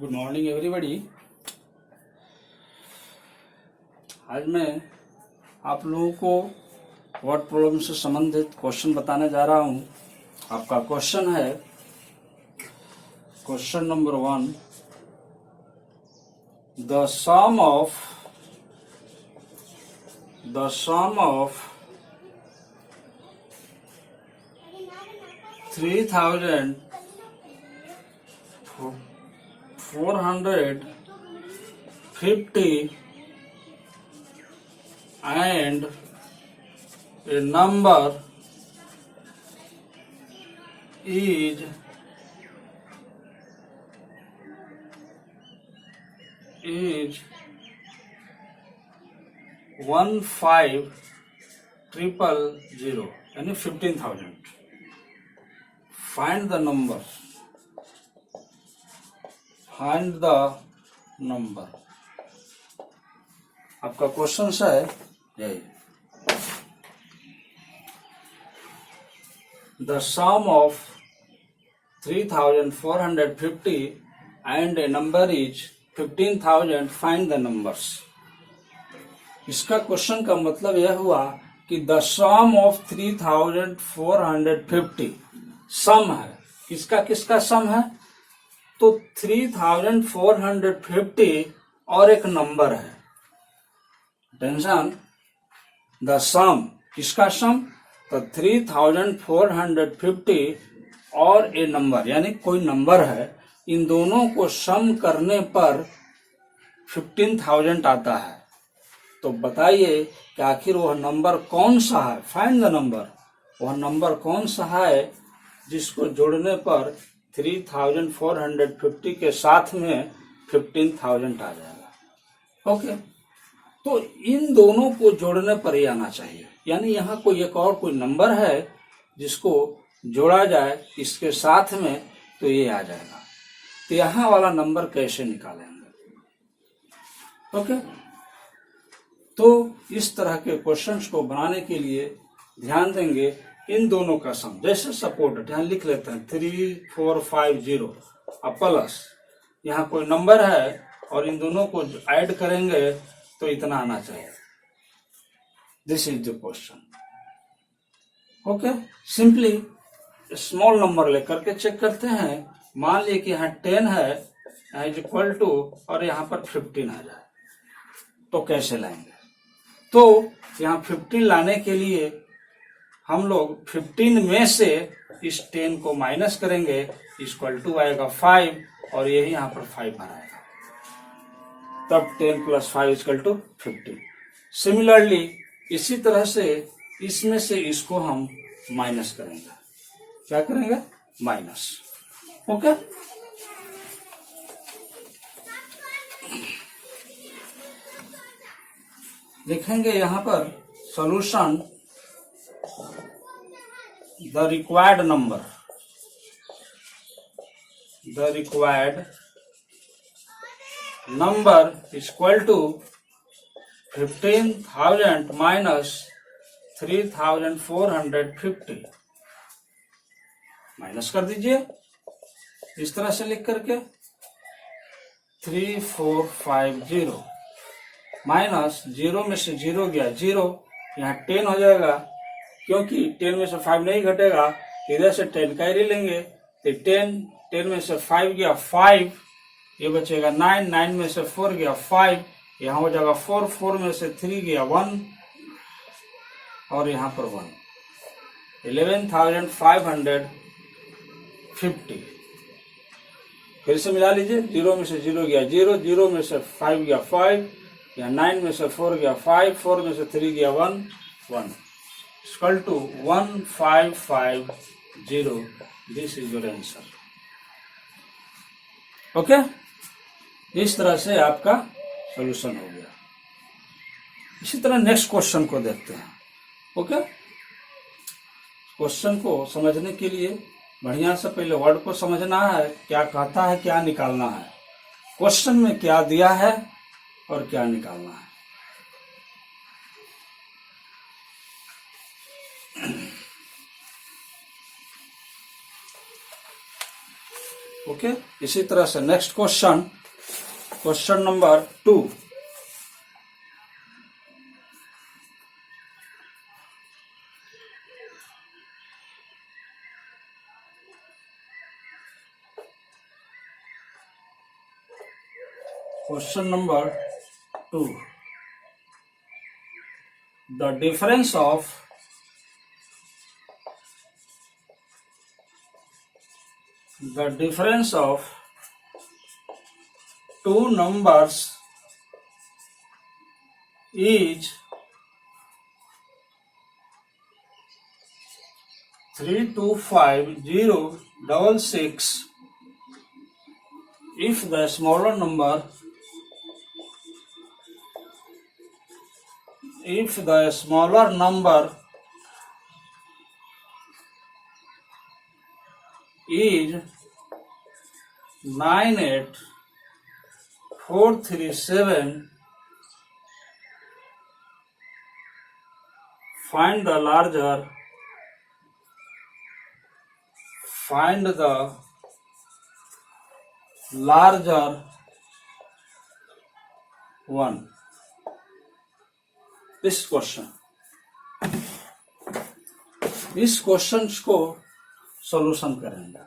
Good morning everybody. आज मैं आप लोगों को वर्ड प्रॉब्लम से संबंधित क्वेश्चन बताने जा रहा हूं। आपका क्वेश्चन है question number 1। The sum of 3,450 and a number is 15,000 यानी 15,000। Find the number. आपका क्वेश्चन है यही। The sum of 3,450 and a number is 15,000. Find the numbers. इसका क्वेश्चन का मतलब यह हुआ कि द सम ऑफ 3,450 सम है। किसका सम है? तो 3,450 और एक नंबर है। टेंशन, द सम किसका सम? तो 3,450 और ए नंबर यानी कोई नंबर है। इन दोनों को सम करने पर 15,000 आता है। तो बताइए कि आखिर वह नंबर कौन सा है। Find the number. वह नंबर कौन सा है जिसको जोड़ने पर 3,450 के साथ में 15,000 आ जाएगा। ओके, तो इन दोनों को जोड़ने पर ही आना चाहिए। यानी यहाँ कोई एक और कोई नंबर है जिसको जोड़ा जाए इसके साथ में तो ये आ जाएगा। तो यहाँ वाला नंबर कैसे निकालेंगे? ओके, तो इस तरह के क्वेश्चंस को बनाने के लिए ध्यान देंगे इन दोनों का सम। जैसे सपोर्ट यहाँ लिख लेते हैं 3,450 अब प्लस यहाँ कोई नंबर है और इन दोनों को ऐड करेंगे तो इतना आना चाहिए। This is the question. Okay, simply small number लेकर के चेक करते हैं। मान लीजिए कि यहाँ 10 है, यहाँ इज इक्वल टू और यहाँ पर 15 आ जाए तो कैसे लाएंगे? तो यहाँ 15 लाने के लिए हम लोग 15 में से इस 10 को माइनस करेंगे, इक्वल टू आएगा 5 और यही यहाँ पर 5 आएगा। तब 10 + 5 इक्वल टू 15। सिमिलरली इसी तरह से इसमें से इसको हम माइनस करेंगे। क्या करेंगे? माइनस। ओके, लिखेंगे यहाँ पर solution. The required number equal to 15,000 minus 3,450। Minus कर दीजिए इस तरह से लिख करके 3,450 माइनस 0 में से 0 गया 0, यहाँ 10 हो जाएगा क्योंकि 10 में से 5 नहीं घटेगा। इधर से 10 कैरी लेंगे तो 10 में से 5 गया 5, ये बचेगा 9, 9 में से 4 गया 5, यहाँ हो जाएगा 4, 4 में से 3 गया 1 और यहाँ पर 1। 11,550। फिर से मिला लीजिए। 0 में से 0 गया 0, 0 में से 5 गया 5, यहाँ 9 में से 4 गया 5, 4 में से 3 गया 1, 1 equal to 1550। This is your answer. Okay, इस तरह से आपका सॉल्यूशन हो गया। इसी तरह नेक्स्ट क्वेश्चन को देखते हैं। ओके, क्वेश्चन को समझने के लिए बढ़िया से पहले वर्ड को समझना है, क्या कहता है, क्या निकालना है, क्वेश्चन में क्या दिया है और क्या निकालना है। ओके, इसी तरह से next question number 2। Question number 2. The difference of two numbers is 325066 if the smaller number is 98437. Find the larger one. इस क्वेश्चन को सॉल्यूशन करेंगे।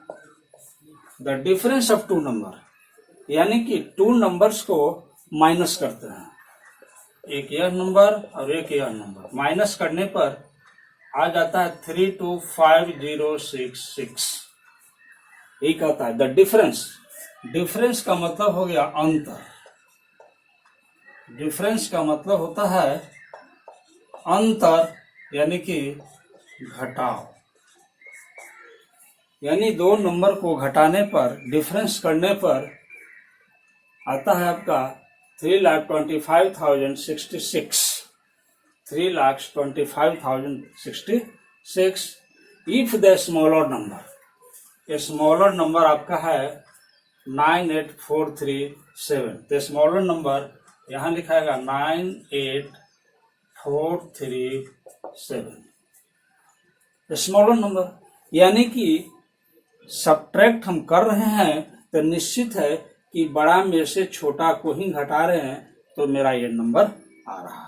The difference of two number, यानी कि टू नंबर्स को माइनस करते हैं, एक यह नंबर और एक यह नंबर, माइनस करने पर आ जाता है 325066। यही कहता है द डिफरेंस का मतलब हो गया अंतर। डिफरेंस का मतलब होता है अंतर, यानी कि घटाव। यानी दो नंबर को घटाने पर, डिफरेंस करने पर आता है आपका 3,25,066। 3,25,066 इफ द स्मॉलर नंबर आपका है 98437। तो स्मॉलर नंबर यहां लिखाएगा 98437 स्मॉलर नंबर। यानी कि सब्ट्रैक्ट हम कर रहे हैं तो निश्चित है कि बड़ा में से छोटा को ही घटा रहे हैं, तो मेरा ये नंबर आ रहा है।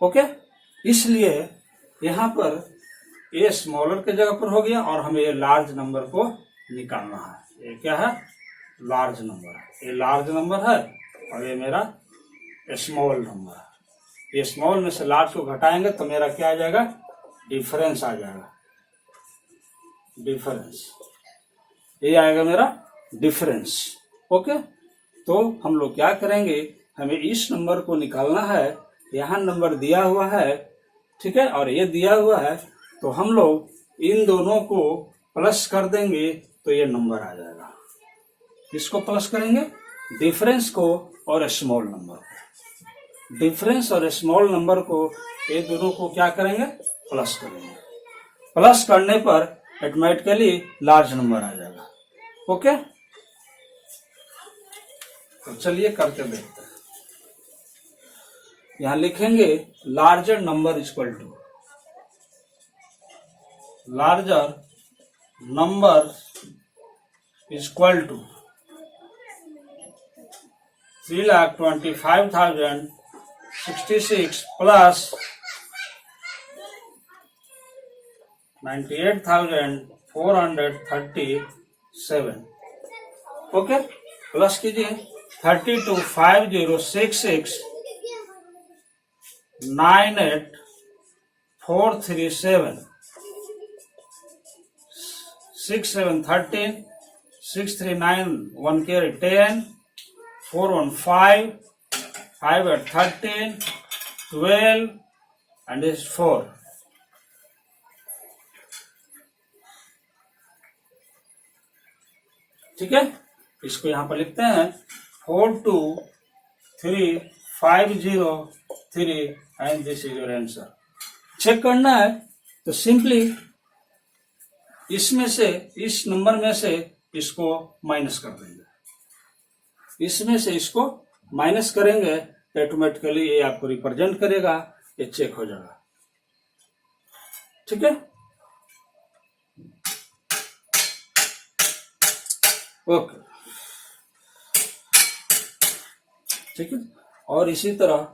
ओके, इसलिए यहां पर ये स्मॉलर के जगह पर हो गया और हमें ये लार्ज नंबर को निकालना है। ये क्या है? लार्ज नंबर है। ये लार्ज नंबर है और ये मेरा स्मॉल नंबर है। ये स्मॉल में से लार्ज को घटाएंगे तो मेरा क्या आ जाएगा? डिफरेंस आ जाएगा। डिफरेंस, ये आएगा मेरा डिफरेंस। ओके, तो हम लोग क्या करेंगे, हमें इस नंबर को निकालना है। यहाँ नंबर दिया हुआ है, ठीक है, और ये दिया हुआ है, तो हम लोग इन दोनों को प्लस कर देंगे तो ये नंबर आ जाएगा। इसको प्लस करेंगे, डिफरेंस को और स्मॉल नंबर को। डिफरेंस और स्मॉल नंबर को, ये दोनों को क्या करेंगे? प्लस करेंगे। प्लस करने पर ऑटोमेटिकली लार्ज नंबर आ जाएगा। ओके, तो चलिए करके देखते हैं। यहां लिखेंगे larger number equal to, larger number equal to 3,25,066 plus 98,437। Okay, plus कीजिए 32,5066 98,437 6,713 639 1 carry 10 415 5 at 13 12 and this 4। ठीक है, इसको यहां पर लिखते हैं 423,503 and this is your answer. Check करना है तो सिंपली इसमें से, इस नंबर में से इसको माइनस कर देंगे। इसमें से इसको माइनस करेंगे तो ऑटोमेटिकली ये आपको रिप्रेजेंट करेगा, ये चेक हो जाएगा। ठीक है, ओके, ठीक है। और इसी तरह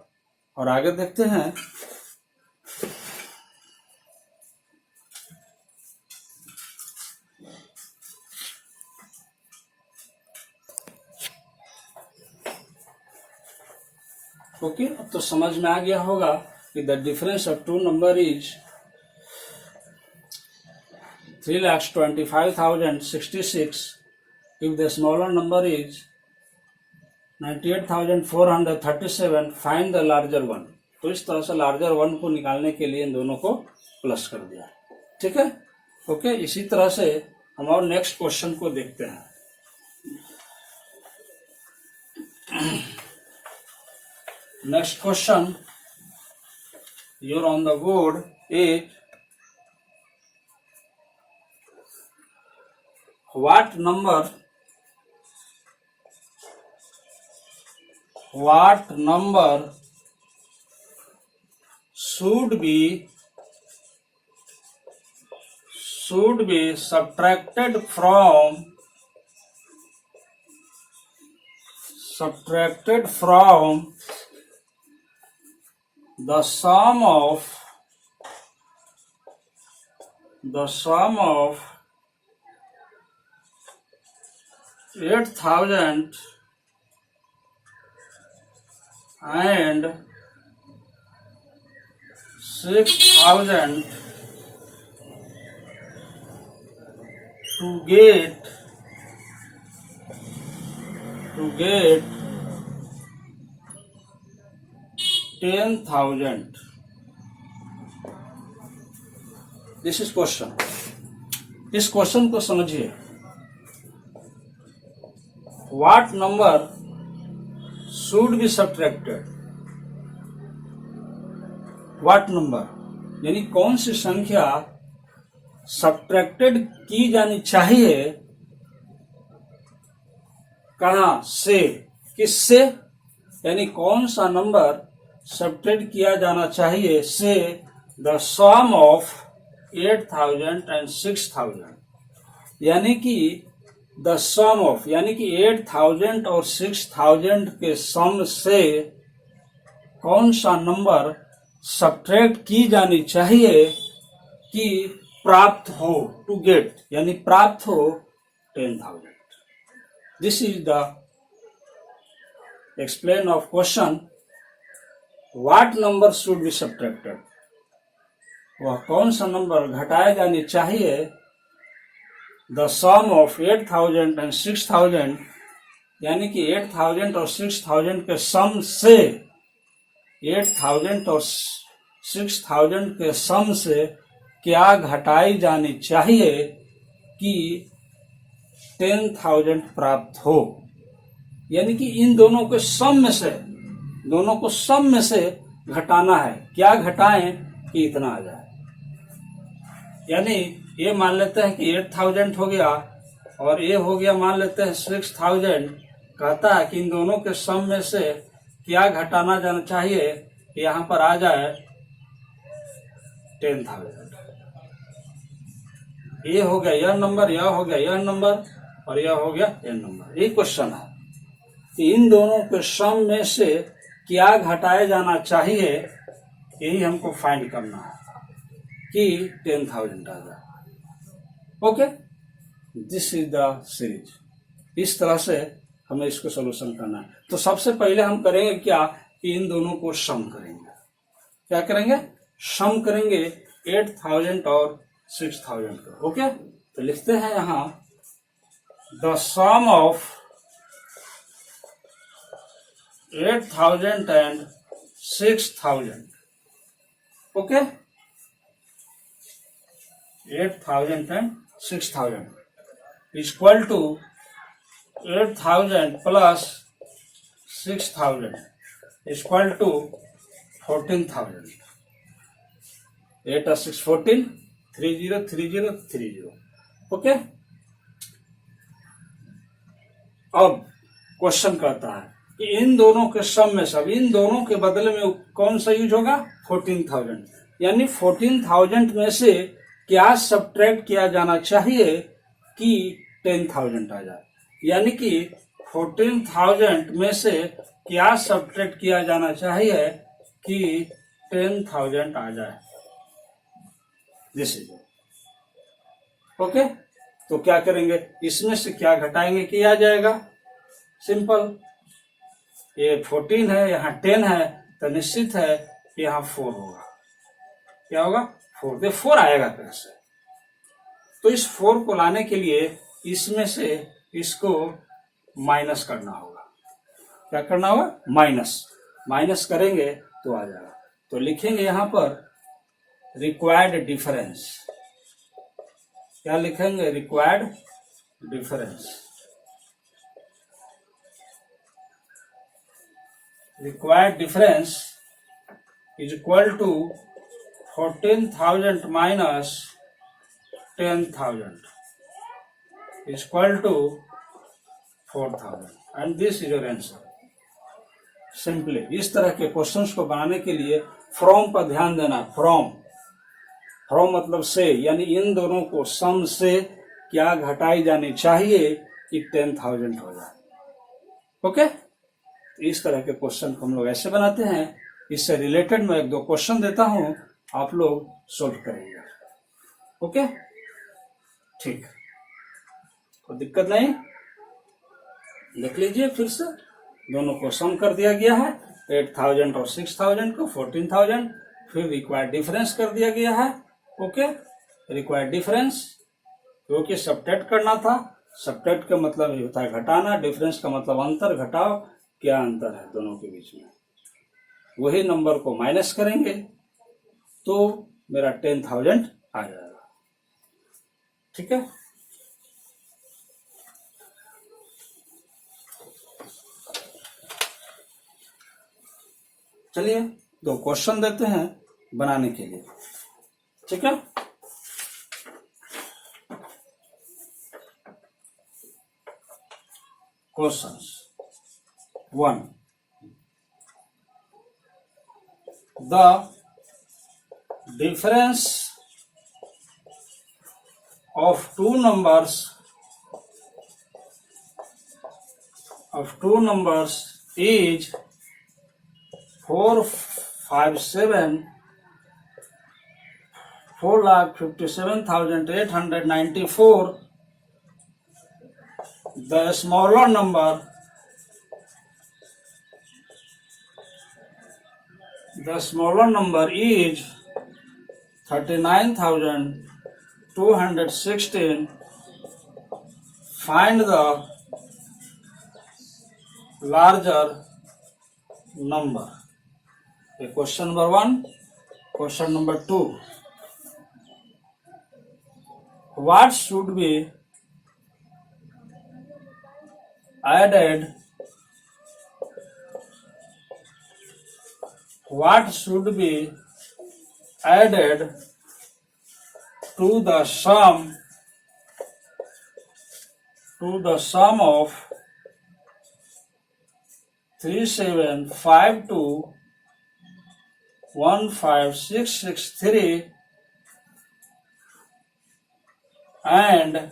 और आगे देखते हैं। ओके, अब तो समझ में आ गया होगा कि the difference of two number is 3,25,066 if the smaller number is 98,437, find the larger one. तो इस तरह से लार्जर वन को निकालने के लिए इन दोनों को प्लस कर दिया, ठीक है। ओके, इसी तरह से हम और नेक्स्ट क्वेश्चन को देखते हैं। Next question your on the board is what number should be subtracted from the sum of 8,000 and 6,000 to get 10,000. This is question. इस क्वेश्चन को समझिए। What number should be subtracted? What number यानी कौन सी संख्या subtracted की जानी चाहिए, कहां से, किससे, यानी कौन सा नंबर सब्ट्रैक्ट किया जाना चाहिए से द सम ऑफ 8,000 एंड 6,000, यानी कि द सम ऑफ यानी कि 8,000 और 6,000 के सम से कौन सा नंबर सब्ट्रैक्ट की जानी चाहिए कि प्राप्त हो, टू गेट यानी प्राप्त हो 10,000। This is the explain of question. What number should be subtracted, वह कौन सा नंबर घटाया जानी चाहिए द सम ऑफ 8,000 एंड 6,000, यानी कि 8,000 और 6,000 के सम से, 8,000 और 6,000 के सम से क्या घटाई जानी चाहिए कि 10,000 प्राप्त हो, यानी कि इन दोनों के सम में से, दोनों को सम में से घटाना है। क्या घटाएं कि इतना आ जाए, यानी ये मान लेते हैं कि 8,000 हो गया और ये हो गया मान लेते हैं 6,000। कहता है कि इन दोनों के सम में से क्या घटाना जाना चाहिए कि यहाँ पर आ जाए 10,000। ये हो गया यह नंबर, यह हो गया यह नंबर और यह हो गया यह नंबर। ये क्वेश्चन है कि इन दोनों के सम में से क्या घटाया जाना चाहिए, यही हमको फाइंड करना है कि 10,000 आ जाए। Okay, this is the series. इस तरह से हमें इसको सोल्यूशन करना है। तो सबसे पहले हम करेंगे क्या कि इन दोनों को सम करेंगे। क्या करेंगे? सम करेंगे 8,000 और 6,000 का। ओके, तो लिखते हैं यहां the sum of 8,000 and 6,000। Okay, 8,000 and 6,000 is equal to 8,000 plus 6,000 is equal to 14,000. 8 और 6 14, 30 30 30। ओके, अब क्वेश्चन कहता है कि इन दोनों के सम में सब, इन दोनों के बदले में कौन सा यूज होगा? 14,000, यानी 14,000 में से क्या सब्ट्रैक्ट किया जाना चाहिए कि 10,000 आ जाए। यानी कि 14,000 में से क्या सब्ट्रैक्ट किया जाना चाहिए कि 10,000 आ जाए। This is okay. तो क्या करेंगे, इसमें से क्या घटाएंगे कि आ जाएगा, सिंपल। ये 14 है, यहाँ 10 है, तो निश्चित है यहाँ 4 होगा। क्या होगा, 4। तो 4 आएगा कैसे, तो इस 4 को लाने के लिए इसमें से इसको माइनस करना होगा। क्या करना होगा, माइनस करेंगे तो आ जाएगा। तो लिखेंगे यहां पर रिक्वायर्ड डिफरेंस। क्या लिखेंगे, required difference. Required difference is equal to 14,000 minus 10,000 is equal to 4,000 and this is your answer। Simply इस तरह के क्वेश्चंस को बनाने के लिए फ्रॉम पर ध्यान देना। फ्रॉम मतलब से, यानी इन दोनों को सम से क्या घटाई जानी चाहिए कि 10,000 हो जाए। ओके, इस तरह के क्वेश्चन को हम लोग ऐसे बनाते हैं। इससे रिलेटेड मैं 1-2 क्वेश्चन देता हूं, आप लोग सोल्व करेंगे। ओके, ठीक, कोई दिक्कत नहीं। देख लीजिए फिर से, दोनों को सम कर दिया गया है, 8,000 और 6,000 को 14,000, फिर रिक्वायर्ड डिफरेंस कर दिया गया है। ओके, रिक्वायर्ड डिफरेंस क्योंकि सब्ट्रैक्ट करना था। सब्ट्रैक्ट का मतलब ये होता है घटाना, डिफरेंस का मतलब अंतर, घटाओ, क्या अंतर है दोनों के बीच में, वही नंबर को माइनस करेंगे तो मेरा 10,000 आ जाएगा। ठीक है, चलिए 2 क्वेश्चन देते हैं बनाने के लिए। ठीक है, questions 1, the difference of two numbers is 4,57,894. The smaller number is 39,216. Find the larger number. Question number 1. Question number 2. What should be added to the sum of 3752,15663 and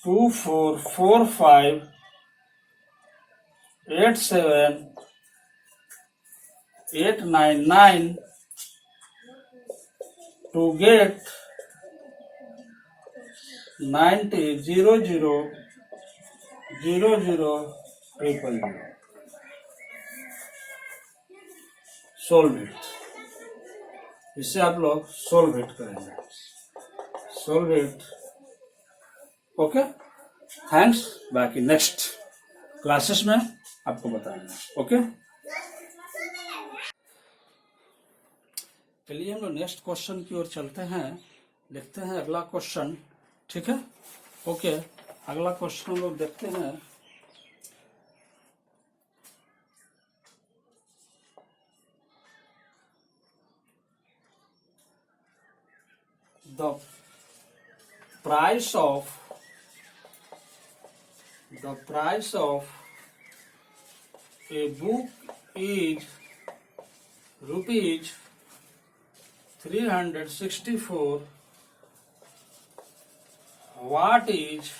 244587,899 to get 90,00,00,000. Solve it. इससे आप लोग solve it करेंगे। Solve it. Okay, thanks. बाकी next classes में आपको बताएंगे। Okay, चलिए हम लोग नेक्स्ट क्वेश्चन की ओर चलते हैं, देखते हैं अगला क्वेश्चन। ठीक है, ओके, अगला क्वेश्चन हम लोग देखते हैं। The price of a book is rupees 364. What is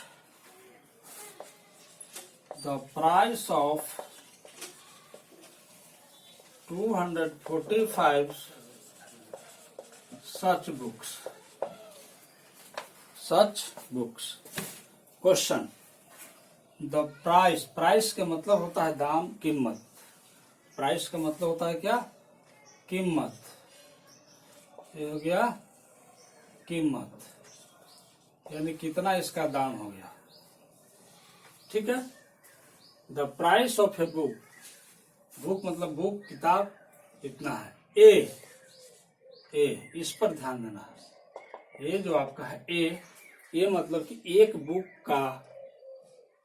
the price of 245 such books. Question, the price का मतलब होता है दाम, कीमत। प्राइस का मतलब होता है क्या? कीमत। ये हो गया कीमत, यानी कितना इसका दाम हो गया। ठीक है। The price of a book, book मतलब बुक, किताब, इतना है। ए इस पर ध्यान देना है। ये जो आपका है ये मतलब कि एक बुक का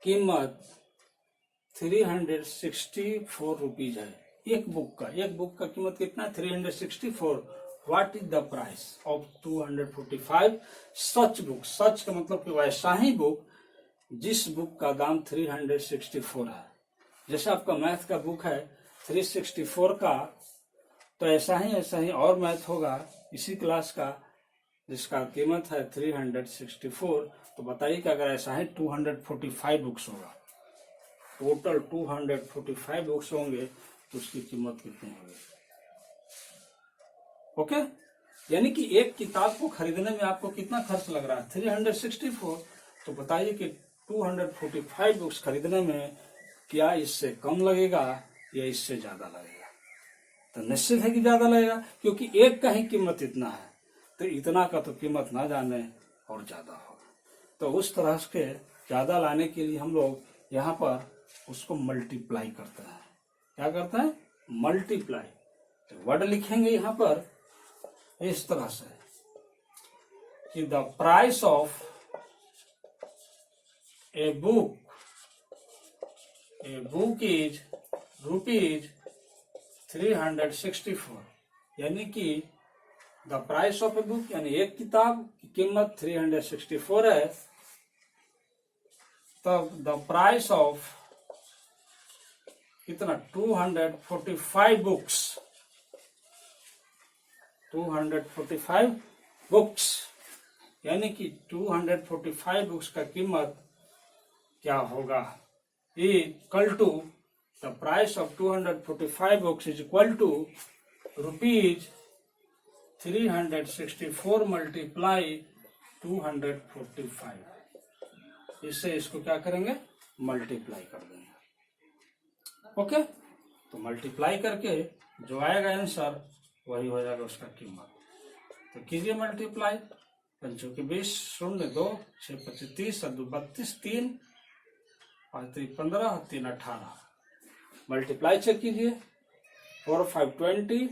कीमत 364 रुपीज है। एक बुक का कीमत कितना है? 364। What is the price of 245 such book? Such का मतलब कि वैसा ही बुक जिस बुक का दाम 364 है। जैसे आपका मैथ का बुक है 364 का, तो ऐसा ही और मैथ होगा इसी क्लास का जिसका कीमत है 364। तो बताइए कि अगर ऐसा है 245 बुक्स होगा, टोटल 245 बुक्स होंगे, तो उसकी कीमत कितनी होगी? ओके। यानी कि एक किताब को खरीदने में आपको कितना खर्च लग रहा है? 364। तो बताइए कि 245 बुक्स खरीदने में क्या इससे कम लगेगा या इससे ज्यादा लगेगा? तो निश्चित है कि ज्यादा लगेगा, क्योंकि एक का ही कीमत इतना है, तो इतना का तो कीमत ना जाने और ज्यादा होगा। तो उस तरह के ज्यादा लाने के लिए हम लोग यहाँ पर उसको मल्टीप्लाई करते हैं। क्या करते हैं? मल्टीप्लाई। तो वर्ड लिखेंगे यहाँ पर इस तरह से कि the price of a book is rupees 364। यानी कि the price of a book यानी एक किताब की कीमत 364 है, तब द प्राइस ऑफ कितना? 245 बुक्स, 245 बुक्स, यानी कि 245 बुक्स का कीमत क्या होगा? Equal to the price of 245 books is equal to rupees 364 multiply 245। इससे इसको क्या करेंगे? मल्टीप्लाई कर देंगे। ओके। तो मल्टीप्लाई करके जो आएगा आंसर वही हो जाएगा उसका कीमत। तो कीजिए मल्टीप्लाई। 5 के 20, 0 2 6 25 30 और 2 32 3 5 3 15 और 3 18। मल्टीप्लाई चेक कीजिए। 4 5 20,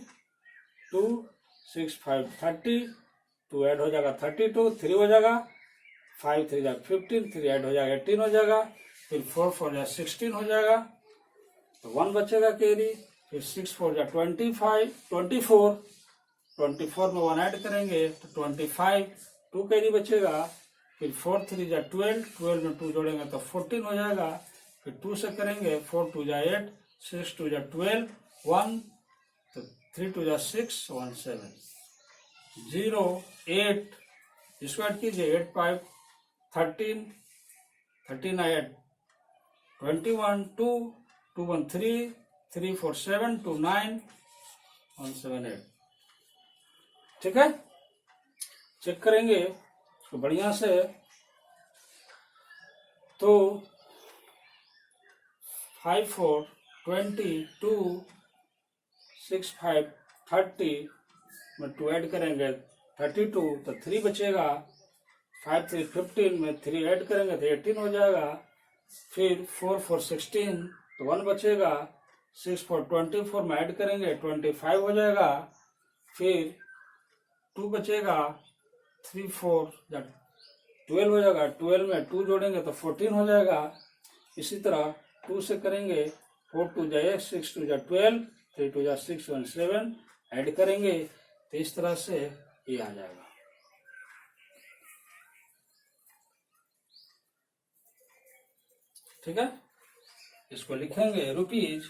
2 6 5 30, 2 ऐड हो जाएगा 32, 3 हो जाएगा, 5 3 जाएगा 15, 3 ऐड हो जाएगा 18 हो जाएगा, फिर 4 4 जाएगा 16 हो जाएगा, तो 1 बचेगा कैरी, फिर 6 4 जाएगा 24, 24 में 1 ऐड करेंगे तो 25, 2 कैरी बचेगा, फिर 4 3 जाएगा 12, 12 में 2 जोड़ेंगे तो 14 हो जाएगा, फिर 2 से करेंगे 4 2 जाएगा 8, 6 2 जाएगा 12, 1 तो 3 2 जाएगा 6, 1 7, 0 8, इसको ऐड कीजिए 8 5 13, 13 8 21, 2 2 1 3, 3 4 7, 2 9, 1 7 8। ठीक है। चेक करेंगे तो बढ़िया से। तो 5 4 20, 2 6 5 30 में 2 ऐड करेंगे 32, तो 3 बचेगा, 5 3 15 में 3 ऐड करेंगे तो 18 हो जाएगा, फिर 4 4 16 तो 1 बचेगा, 6 4 24 में ऐड करेंगे 25 हो जाएगा, फिर 2 बचेगा, 3 4 या 12 हो जाएगा, 12 में 2 जोड़ेंगे तो 14 हो जाएगा। इसी तरह 2 से करेंगे 4 2 जाए 6 2 जा 12, 3 2 जा 6 1 7 ऐड करेंगे तो इस तरह से ये आ जाएगा। ठीक है। इसको लिखेंगे रुपीज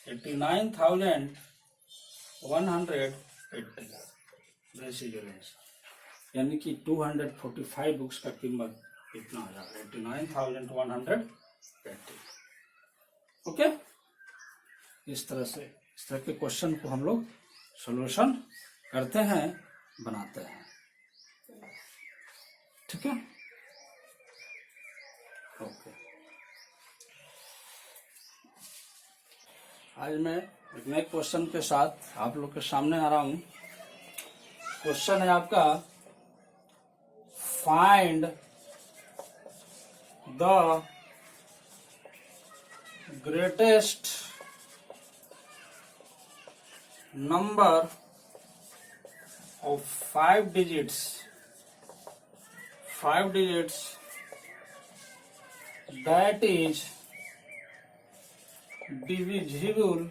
89,180, यानी कि 245 बुक्स का कीमत इतना हो जाएगा 89,180। ओके, इस तरह के क्वेश्चन को हम लोग सॉल्यूशन करते हैं, बनाते हैं। ठीक है, ओके। आज मैं एक नए क्वेश्चन के साथ आप लोग के सामने आ रहा हूं। क्वेश्चन है आपका, find the greatest number of 5 digits that is divisible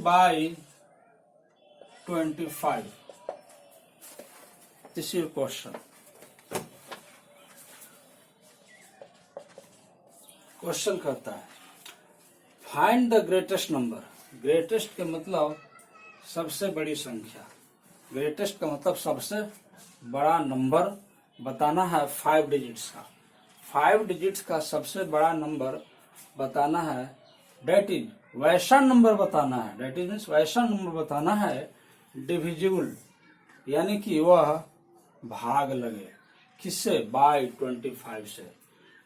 by 25. This is your question. Question करता है, find the greatest number. Greatest के मतलब सबसे बड़ी संख्या, ग्रेटेस्ट का मतलब सबसे बड़ा नंबर बताना है 5 डिजिट्स का। 5 डिजिट्स का सबसे बड़ा नंबर बताना है, डेट इज वैसा नंबर बताना है, डेट इज मीन्स वैसा नंबर बताना है डिविजिबल, यानी कि वह भाग लगे किससे, बाय 25 से,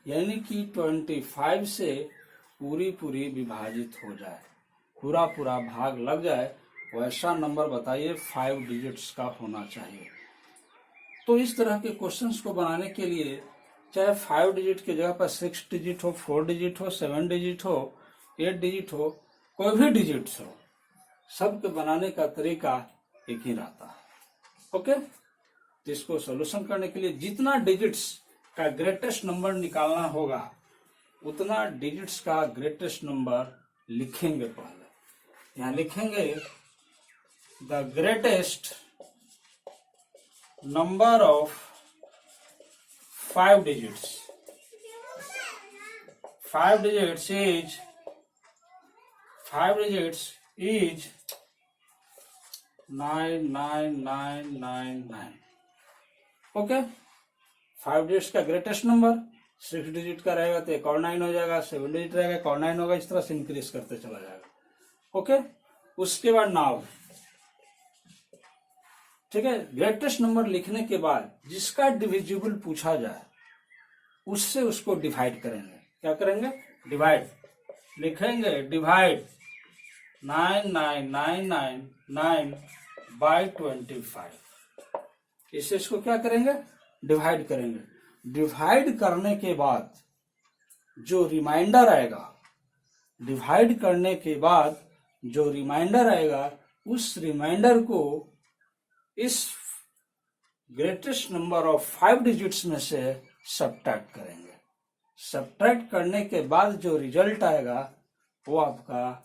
यानी कि 25 से पूरी विभाजित हो जाए, पूरा भाग लग जाए, वैसा नंबर बताइए 5 डिजिट्स का होना चाहिए। तो इस तरह के क्वेश्चंस को बनाने के लिए चाहे 5 डिजिट की जगह पर 6 डिजिट हो, 4 डिजिट हो, 7 डिजिट हो, 8 डिजिट हो, कोई भी डिजिट्स हो, सबके बनाने का तरीका एक ही रहता है। ओके, तो इसको सॉल्यूशन करने के लिए जितना डिजिट्स का ग्रेटेस्ट नंबर निकालना होगा उतना डिजिट्स का ग्रेटेस्ट नंबर लिखेंगे। पहले यहाँ लिखेंगे the greatest number of 5 digits. 5 digits is 99999. Okay, 5 digits का ग्रेटेस्ट नंबर, 6 डिजिट का रहेगा तो एक और 9 हो जाएगा, 7 डिजिट रहेगा एक और 9 होगा, इस तरह से इंक्रीज करते चला जाएगा। ओके, उसके बाद नाउ, ठीक है, ग्रेटेस्ट नंबर लिखने के बाद जिसका डिविजिबल पूछा जाए उससे उसको डिवाइड करेंगे। क्या करेंगे, डिवाइड, लिखेंगे डिवाइड 9999 बाय 25, इससे इसको क्या करेंगे, डिवाइड करेंगे। डिवाइड करने के बाद जो रिमाइंडर आएगा, डिवाइड करने के बाद जो रिमाइंडर आएगा, उस रिमाइंडर को इस ग्रेटेस्ट नंबर ऑफ 5 डिजिट्स में से सब्ट्रैक्ट करेंगे। सब्ट्रैक्ट करने के बाद जो रिजल्ट आएगा वो आपका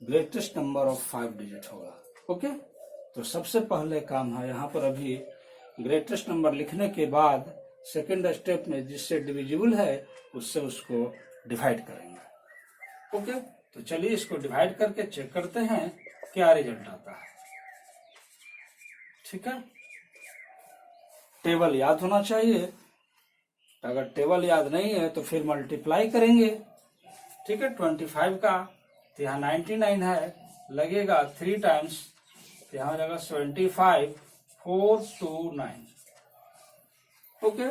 ग्रेटेस्ट नंबर ऑफ 5 डिजिट होगा। ओके, तो सबसे पहले काम है यहाँ पर अभी ग्रेटेस्ट नंबर लिखने के बाद सेकेंड स्टेप में जिससे डिविजिबल है उससे उसको डिवाइड करेंगे। ओके, तो चलिए इसको डिवाइड करके चेक करते हैं क्या रिजल्ट आता है। ठीक है, टेबल याद होना चाहिए, अगर टेबल याद नहीं है तो फिर मल्टीप्लाई करेंगे। ठीक है, 25 का तो यहाँ 99 है, लगेगा 3 टाइम्स, तो यहाँ हो जाएगा 75, 429। ओके,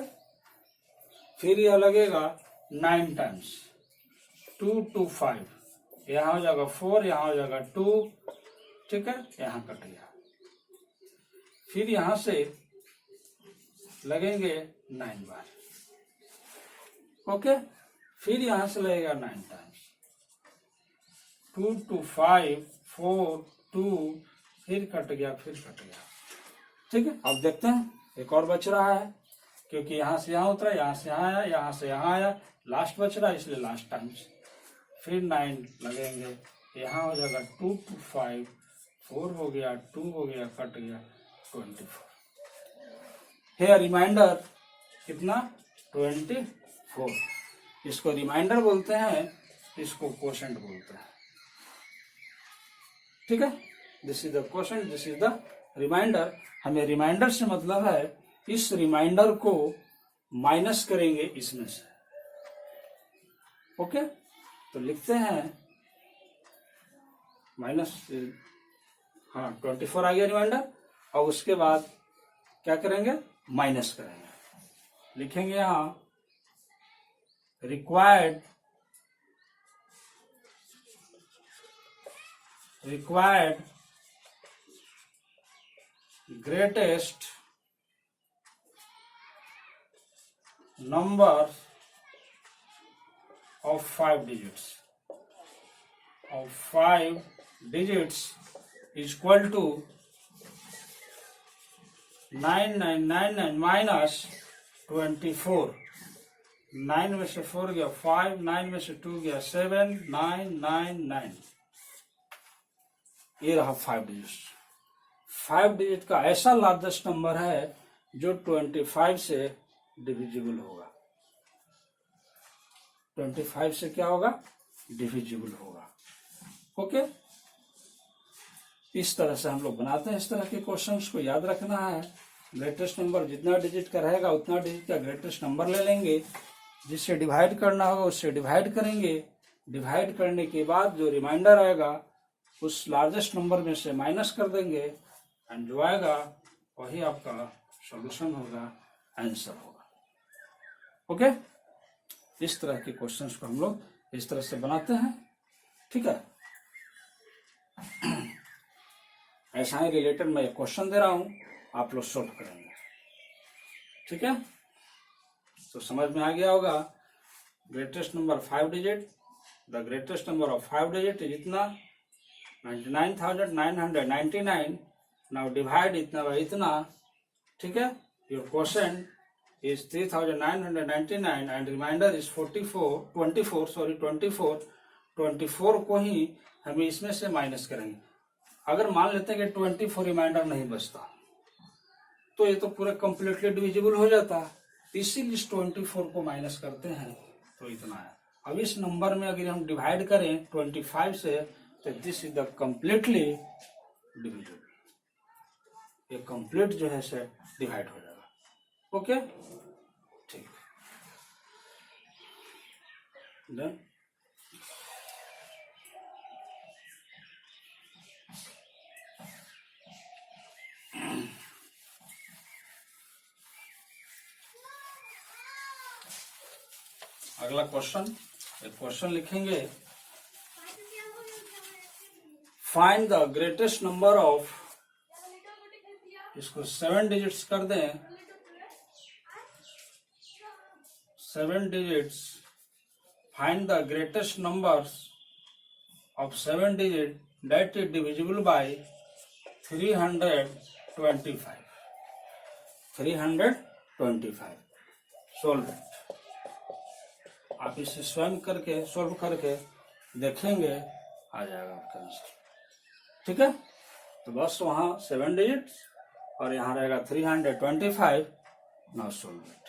फिर यह लगेगा 9 टाइम्स, 225, यहाँ हो जाएगा 4, यहाँ हो जाएगा 2। ठीक है, यहाँ कट गया। फिर यहां से लगेंगे 9 बार। ओके, फिर यहां से लगेगा 9 टाइम्स, 2 2 5 4 2, फिर कट गया, फिर कट गया। ठीक है, अब देखते हैं एक और बच रहा है, क्योंकि यहां से यहां उतरा, यहां से यहां आया, यहां से यहां आया, लास्ट बच रहा है इसलिए लास्ट टाइम्स। फिर 9 लगेंगे, यहाँ हो जाएगा 2 2 5, 4 हो गया, 2 हो गया, कट गया 24। है रिमाइंडर कितना, 24। इसको रिमाइंडर बोलते हैं, इसको क्वोशेंट बोलते हैं। ठीक है, this is the quotient, this is the remainder. हमें रिमाइंडर से मतलब है इस रिमाइंडर को माइनस करेंगे इसमें से। ओके, तो लिखते हैं माइनस, हाँ 24 आ गया रिमाइंडर, और उसके बाद क्या करेंगे, माइनस करेंगे। लिखेंगे यहां required greatest number of 5 digits is equal to 9999 minus 24। 9 में से 4 गया 5, 9 में से 2 गया 7, 9, 9, 9। ये रहा 5 डिजिट। 5 डिजिट का ऐसा लार्जेस्ट नंबर है जो 25 से डिविजिबल होगा। 25 से क्या होगा, डिविजिबल होगा। ओके, इस तरह से हम लोग बनाते हैं। इस तरह के क्वेश्चंस को याद रखना है। ग्रेटेस्ट नंबर जितना डिजिट का रहेगा उतना डिजिट का ग्रेटेस्ट नंबर ले लेंगे, जिससे डिवाइड करना होगा उससे डिवाइड करेंगे। डिवाइड करने के बाद जो रिमाइंडर आएगा उस लार्जेस्ट नंबर में से माइनस कर देंगे, एंड जो आएगा वही आपका सॉल्यूशन होगा, आंसर होगा। ओके, इस तरह के क्वेश्चंस को हम लोग इस तरह से बनाते हैं। ठीक है, ऐसा ही रिलेटेड मैं क्वेश्चन दे रहा हूं, आप लोग सोल्व करेंगे। ठीक है, तो समझ में आ गया होगा। Greatest number 5 digit, the greatest number of 5 digit is इतना 99,999। नाउ डिवाइड इतना बाय इतना। ठीक है, your question is 3,999 and remainder is 24 को ही हमें इसमें से माइनस करेंगे। अगर मान लेते हैं कि 24 रिमाइंडर नहीं बचता तो ये तो पूरा कंप्लीटली डिविजिबल हो जाता है, इसीलिए इस 24 को माइनस करते हैं तो इतना है। अब इस नंबर में अगर हम डिवाइड करें 25 से तो this is the completely divisible, ये कंप्लीट जो है से डिवाइड हो जाएगा। ओके, ठीक, डन। अगला क्वेश्चन, एक क्वेश्चन लिखेंगे, find the greatest number of, इसको 7 डिजिट्स कर दें, 7 digits, find the greatest numbers of 7 digit that is divisible by 325। 325 solve it. आप इसे स्वयं करके सोल्व करके देखेंगे, आ जाएगा आपका आंसर। ठीक है, तो बस वहां 7 डिजिट्स और यहाँ रहेगा 325। Now solve it.